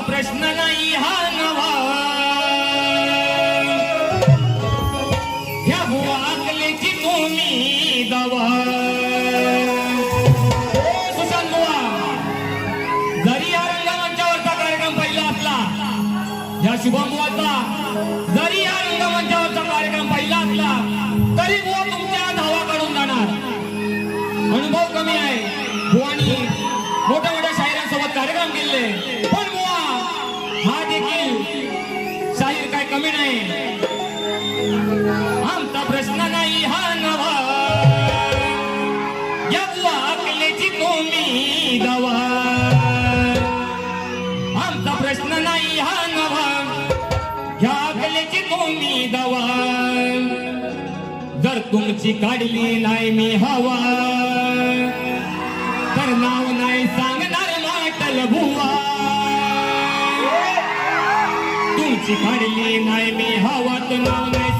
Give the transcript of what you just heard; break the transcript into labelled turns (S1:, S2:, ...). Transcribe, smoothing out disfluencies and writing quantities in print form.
S1: प्रश्न नाही हा नवा ह्या बुवा अकलेची तुम्ही दवा सुशांत बुवा जरी या रंगमंचावरचा कार्यक्रम पहिला असला ह्या शुभम बुवाचा जरी या रंगमंचावरचा कार्यक्रम पहिला असला तरी बुवा तुमच्या धावा काढून जाणार अनुभव कमी आहे बुवानी मोठ्या मोठ्या शाहिरांसोबत कार्यक्रम केले पण बुवा हा देखील शाहीर काय कमी नाही आमचा प्रश्न नाही हा नवा या बुवा अकलेची तुम्ही दवा आमचा प्रश्न नाही हा नवा या अकलेची तुम्ही दवा जर तुमची काढली नाही मी हवा तर नाव नाही सांगणार वाटल भुवा तुमची काढली नाही मी हवा तर नाव नाही